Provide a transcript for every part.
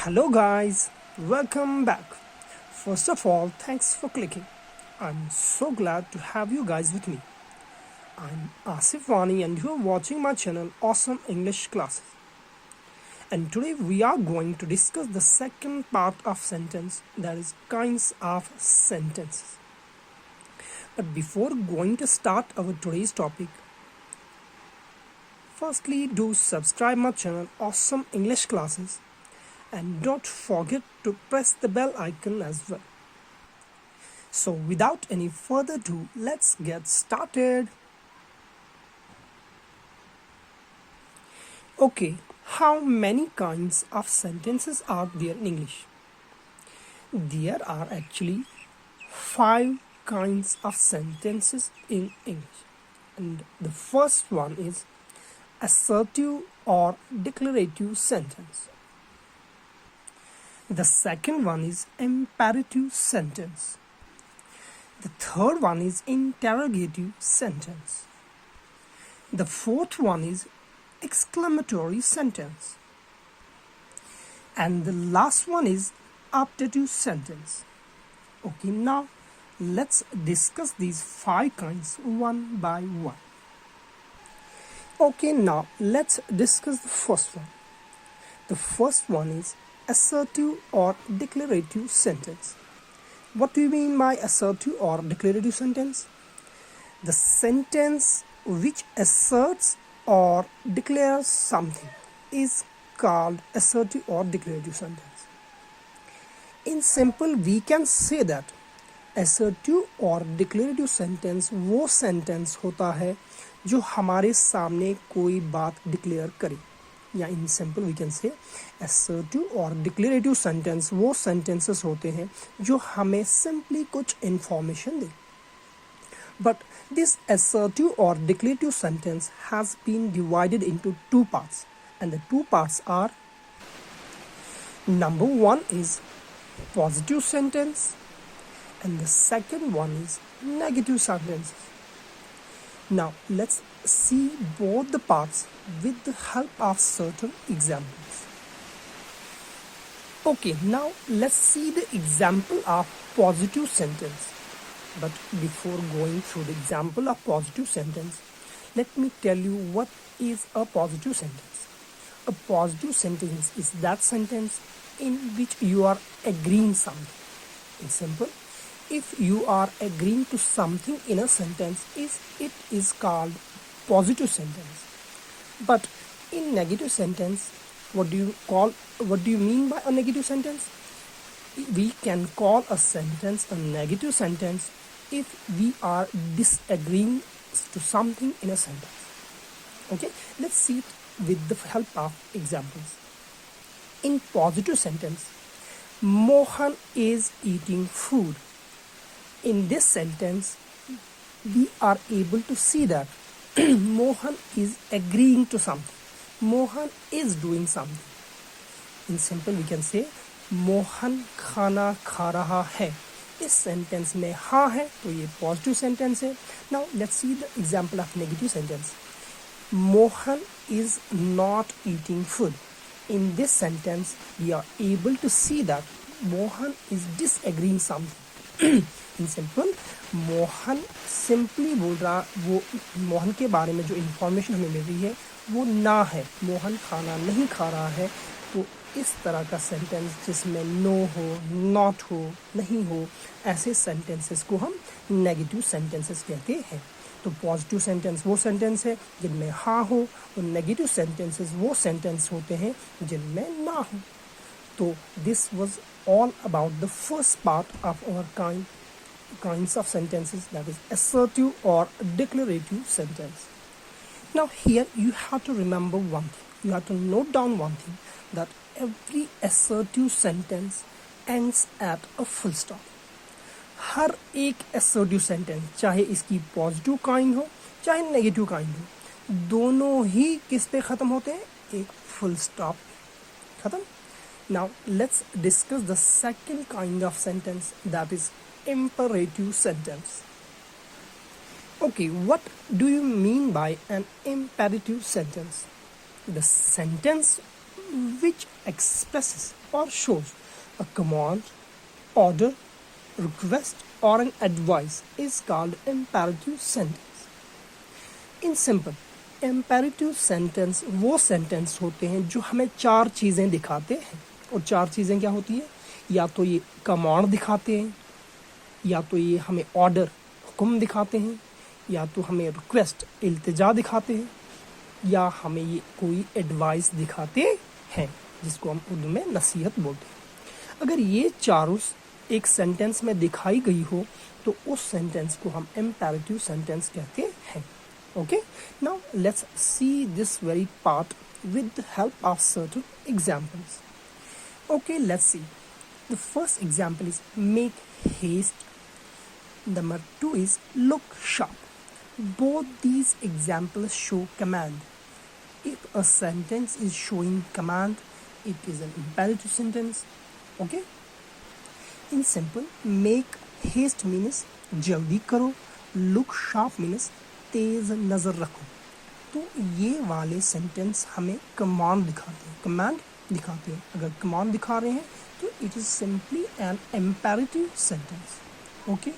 Hello guys, welcome back. First of all, thanks for clicking. I'm so glad to have you guys with me. I'm Asif Wani and you are watching my channel Awesome English Classes. And today we are going to discuss the second part of sentence, that is kinds of sentences. But before going to start our today's topic, firstly do subscribe my channel Awesome English Classes and don't forget to press the bell icon as well. So without any further ado, let's get started. Okay, how many kinds of sentences are there in English? There are actually 5 kinds of sentences in English. And the first one is assertive or declarative sentence. The second one is imperative sentence. The third one is interrogative sentence. The fourth one is exclamatory sentence. And the last one is optative sentence. Okay, now let's discuss these 5 kinds one by one. Okay, now let's discuss the first one. The first one is assertive or declarative sentence. What do you mean by assertive or declarative sentence? The sentence which asserts or declares something is called assertive or declarative sentence. In simple, we can say that assertive और declarative sentence वो sentence होता है जो हमारे सामने कोई बात declare करे, या in simple we can say assertive और declarative sentence वो sentences होते हैं जो हमें simply कुछ information they. But this assertive or declarative sentence has been divided into 2 parts, and the 2 parts are: number 1 is positive sentence and the second one is negative sentence. Now let's see both the parts with the help of certain examples. Okay, now let's see the example of positive sentence. But before going through the example of positive sentence, let me tell you what is a positive sentence. A positive sentence is that sentence in which you are agreeing something. In simple, if you are agreeing to something in a sentence, it is called positive sentence. But in negative sentence, what do you mean by a negative sentence? We can call a sentence a negative sentence if we are disagreeing to something in a sentence. Okay, let's see it with the help of examples. In positive sentence, Mohan is eating food. In this sentence, we are able to see that Mohan is agreeing to something. Mohan is doing something. In simple, we can say Mohan खाना खा रहा है. इस sentence में हाँ है तो ये पॉजिटिव सेंटेंस है. Now let's see the example of negative sentence. Mohan is not eating food. In this sentence, we are able to see that Mohan is disagreeing something. In simple, Mohan simply बोल रहा, वो मोहन के बारे में जो इंफॉर्मेशन हमें मिल रही है वो ना है, मोहन खाना नहीं खा रहा है. तो इस तरह का सेंटेंस जिसमें नो हो, नॉट हो, नहीं हो, ऐसे सेंटेंसेस को हम नेगेटिव सेंटेंसेस कहते हैं. तो पॉजिटिव सेंटेंस वो सेंटेंस है जिनमें हाँ हो, और नेगेटिव सेंटेंसेस वो सेंटेंस होते हैं जिनमें ना हो. तो this was all about the first part of our kinds of sentences, that is assertive or declarative sentence. Now here you have to remember one thing. You have to note down one thing, that every assertive sentence ends at a full stop. हर एक assertive sentence, चाहे इसकी positive kind हो चाहे negative kind हो, दोनों ही किस पे ख़त्म होते हैं? एक फुल स्टॉप ख़त्म. Now let's discuss the second kind of sentence, that is imperative sentence. Okay, what do you mean by an imperative sentence? The sentence which expresses or shows a command, order, request or an advice is called imperative sentence. In simple, imperative sentence वो sentence होते हैं जो हमें चार चीज़ें दिखाते हैं, और चार चीज़ें क्या होती है? या तो ये कमांड दिखाते हैं, या तो ये हमें ऑर्डर हुक्म दिखाते हैं, या तो हमें रिक्वेस्ट इल्तिजा दिखाते हैं, या हमें ये कोई एडवाइस दिखाते हैं, जिसको हम उर्दू में नसीहत बोलते हैं। अगर ये चारों एक सेंटेंस में दिखाई गई हो तो उस सेंटेंस को हम इम्पेरेटिव सेंटेंस कहते हैं। Okay, now let's see this very part with the help of certain examples. Okay, let's see. The first example is make haste. Number 2 is look sharp. Both these examples show command. If a sentence is showing command, it is an imperative sentence. Okay? In simple, make haste means जल्दी करो, look sharp means तेज नज़र रखो। तो ये वाले sentence हमें command दिखाते हैं, कमांड दिखाते हैं। अगर कमांड दिखा रहे हैं तो it is simply an imperative sentence. Okay?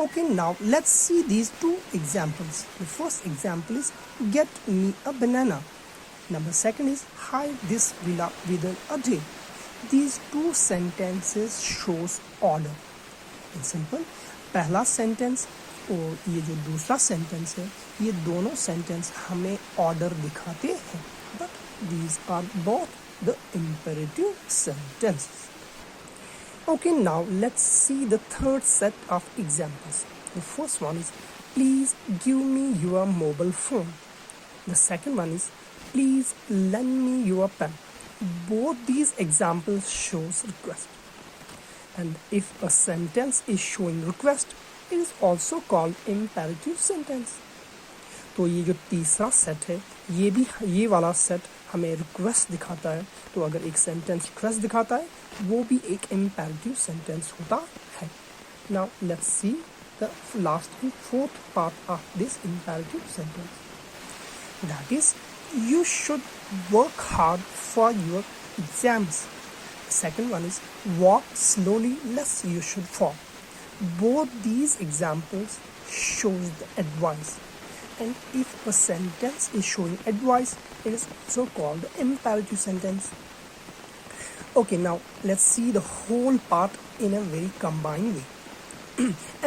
Okay, now let's see these two examples. The first example is get me a banana. Number second is hide this villa within a day. These two sentences shows order. In simple, पहला sentence और ये जो दूसरा sentence है, ये दोनों sentence हमें order दिखाते हैं, but these are both the imperative sentences. Okay, now let's see the third set of examples. The first one is please give me your mobile phone. The second one is please lend me your pen. Both these examples shows request. And if a sentence is showing request, it is also called imperative sentence. तो ये जो तीसरा set है, ये वाला set हमें request दिखाता है। तो अगर एक सेंटेंस रिक्वेस्ट दिखाता है, वो भी एक इम्पेरेटिव सेंटेंस होता है। Now let's see the last and fourth part of this imperative sentence, that is you should work hard for your exams. Second one is walk slowly लेस्ट you should fall. Both these examples shows the advice, and if a sentence is showing advice, it is also called the imperative sentence. Okay, now let's see the whole part in a very combined way.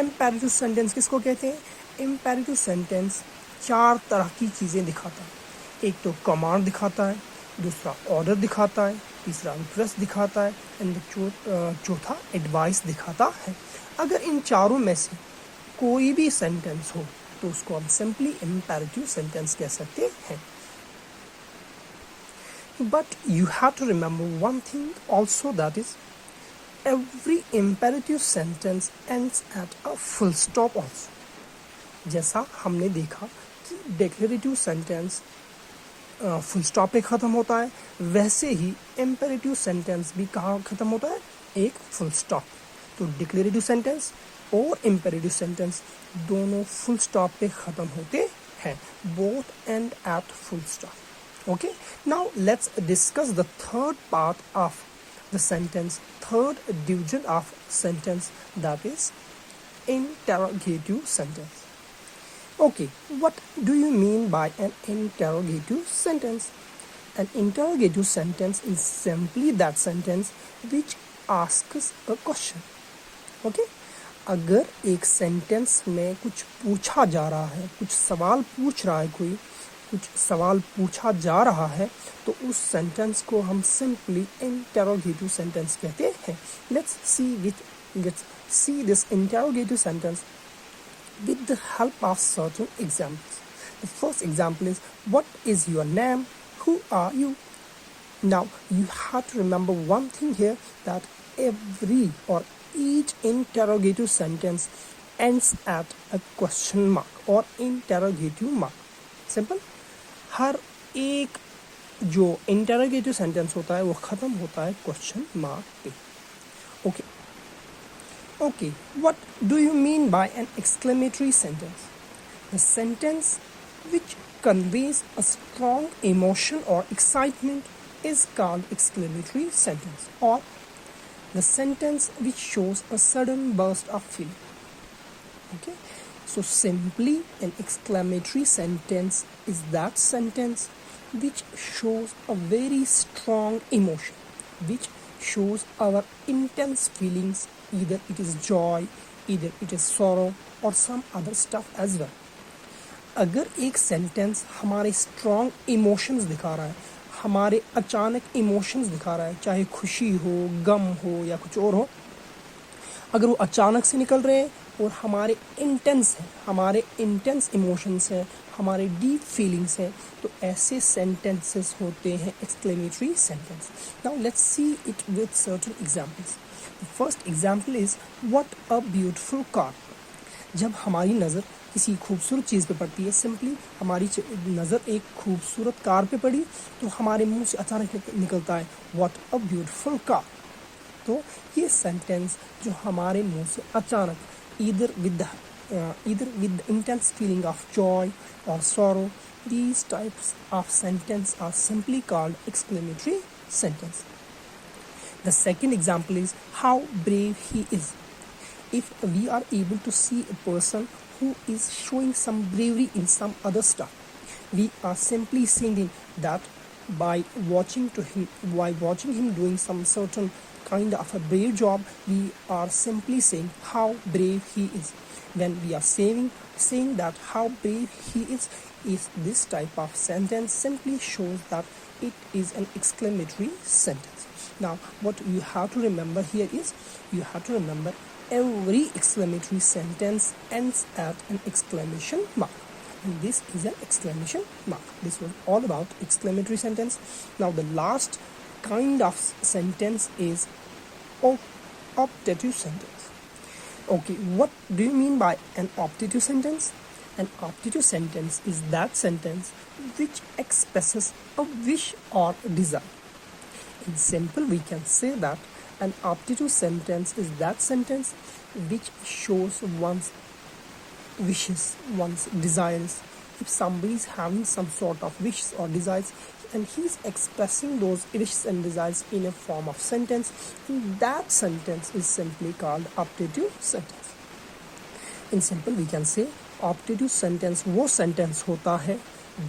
Imperative sentence किसको कहते हैं? Imperative sentence चार तरह की चीज़ें दिखाता है। एक तो कमांड दिखाता है, दूसरा ऑर्डर दिखाता है, तीसरा रिक्वेस्ट दिखाता है, एंड चौथा एडवाइस दिखाता है। अगर इन चारों में से कोई भी सेंटेंस हो तो उसको हम सिंपली इम्पेरेटिव सेंटेंस कह सकते हैं। But you have to remember one thing also, that is every imperative sentence ends at a full stop also. जैसा हमने देखा कि डिक्लेरेटिव सेंटेंस फुल स्टॉप पे ख़त्म होता है, वैसे ही इम्पेरेटिव सेंटेंस भी कहाँ ख़त्म होता है? एक फुल स्टॉप। तो डिक्लेरेटिव सेंटेंस और इम्पेरेटिव सेंटेंस दोनों फुल स्टॉप पे ख़त्म होते हैं, both and at full stop. Okay, now let's discuss the third part of the sentence, third division of sentence, that is interrogative sentence. Okay, what do you mean by an interrogative sentence? An interrogative sentence is simply that sentence which asks a question. Okay, अगर एक sentence में कुछ पूछा जा रहा है, कुछ सवाल पूछ रहा है कोई, कुछ सवाल पूछा जा रहा है, तो उस सेंटेंस को हम सिंपली इंटेरोगेटिव सेंटेंस कहते हैं. Let's see this interrogative sentence with the help of certain examples. The first example is, what is your name? Who are you? Now you have to remember one thing here, that every or each interrogative sentence ends at a question mark or interrogative mark. Simple. हर एक जो interrogative sentence होता है वो ख़त्म होता है question mark पे. Okay, what do you mean by an exclamatory sentence? The sentence which conveys a strong emotion or excitement is called exclamatory sentence, or the sentence which shows a sudden burst of feeling. Okay, so simply an exclamatory sentence is that sentence which shows a very strong emotion, which shows our intense feelings, either it is joy, either it is sorrow or some other stuff as well. अगर एक sentence हमारे strong emotions दिखा रहा है, हमारे अचानक emotions दिखा रहा है, चाहे खुशी हो, गम हो या कुछ और हो, अगर वो अचानक से निकल रहे हैं और हमारे इंटेंस इमोशंस हैं, हमारे डीप फीलिंग्स हैं, तो ऐसे सेंटेंसेस होते हैं exclamatory sentence. Now let's see it with certain examples. The first example is what a beautiful car. जब हमारी नज़र किसी खूबसूरत चीज़ पे पड़ती है, सिंपली हमारी नज़र एक खूबसूरत कार पे पड़ी, तो हमारे मुंह से अचानक निकलता है व्हाट अ ब्यूटीफुल कार. तो ये सेंटेंस जो हमारे मुंह से अचानक either with the intense feeling of joy or sorrow, these types of sentence are simply called exclamatory sentence. The second example is how brave he is. If we are able to see a person who is showing some bravery in some other stuff, we are simply saying that by watching him doing some certain kind of a brave job, we are simply saying how brave he is. When we are saying that how brave he is this type of sentence simply shows that it is an exclamatory sentence. Now what you have to remember here is, you have to remember every exclamatory sentence ends at an exclamation mark, and this is an exclamation mark. This was all about exclamatory sentence. Now the last kind of sentence is optative sentence. Okay, what do you mean by an optative sentence? An optative sentence is that sentence which expresses a wish or desire. In simple, we can say that an optative sentence is that sentence which shows one's wishes, one's desires. If somebody is having some sort of wishes or desires and he's expressing those wishes and desires in a form of sentence, and that sentence is simply called optative sentence. In simple, we can say optative sentence वो sentence होता है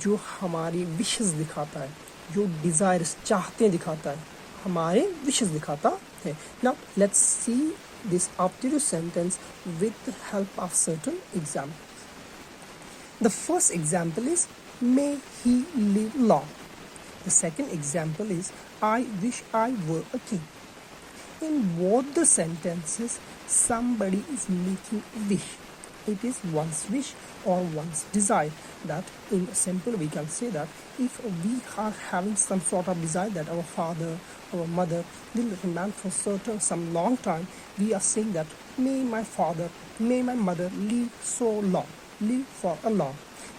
जो हमारी wishes दिखाता है, जो desires चाहते दिखाता है, हमारे wishes दिखाता है. Now let's see this optative sentence with the help of certain examples. The first example is may he live long. The second example is I wish I were a king. In both the sentences, somebody is making a wish. It is one's wish or one's desire. That in simple we can say that if we are having some sort of desire that our father, our mother will remain for some long time, we are saying that may my father, may my mother live so long, live for a long.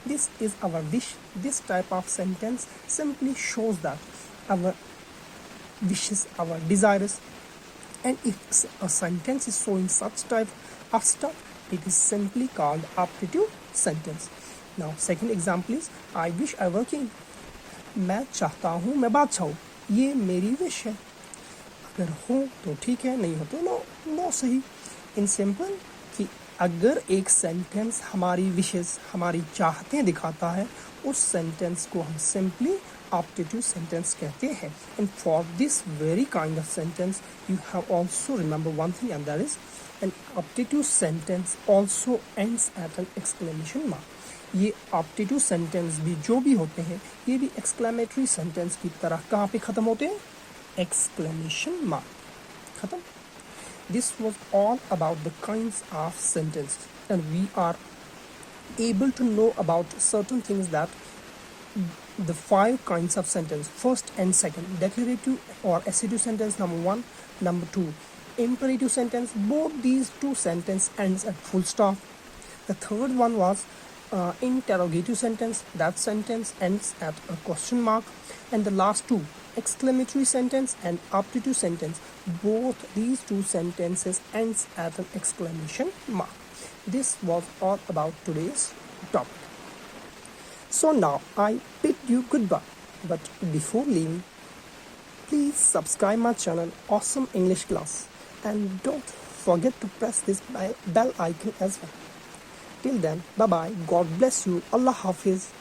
This is our wish. This type of sentence simply shows that our wishes, our desires. And if a sentence is showing such type of stuff, it is simply called optative sentence. Now second example is I wish I were king. मैं चाहता हूँ मैं बादशाह हूँ, ये मेरी wish है. अगर हो तो ठीक है, नहीं हो तो नो सही. इन सिंपल कि अगर एक सेंटेंस हमारी विशेस, हमारी चाहतें दिखाता है, उस सेंटेंस को हम सिंपली optative sentence कहते हैं. And for this very kind of sentence, you have also remember one thing, and that is an optative sentence also ends at an exclamation mark. ये optative sentence भी जो भी होते हैं, ये भी exclamatory sentence की तरह कहाँ पे ख़त्म होते हैं? Exclamation mark. ख़त्म. This was all about the kinds of sentences, and we are able to know about certain things, that the 5 kinds of sentence, first and second, declarative or assertive sentence number 1, number 2, imperative sentence, both these two sentence ends at full stop. The third one was interrogative sentence, that sentence ends at a question mark. And the last two, exclamatory sentence and optative sentence, both these two sentences ends at an exclamation mark. This was all about today's topic. So now I bid you goodbye, but before leaving, Please subscribe my channel Awesome English Class and don't forget to press this bell icon as well. Till then, bye bye. God bless you. Allah Hafiz.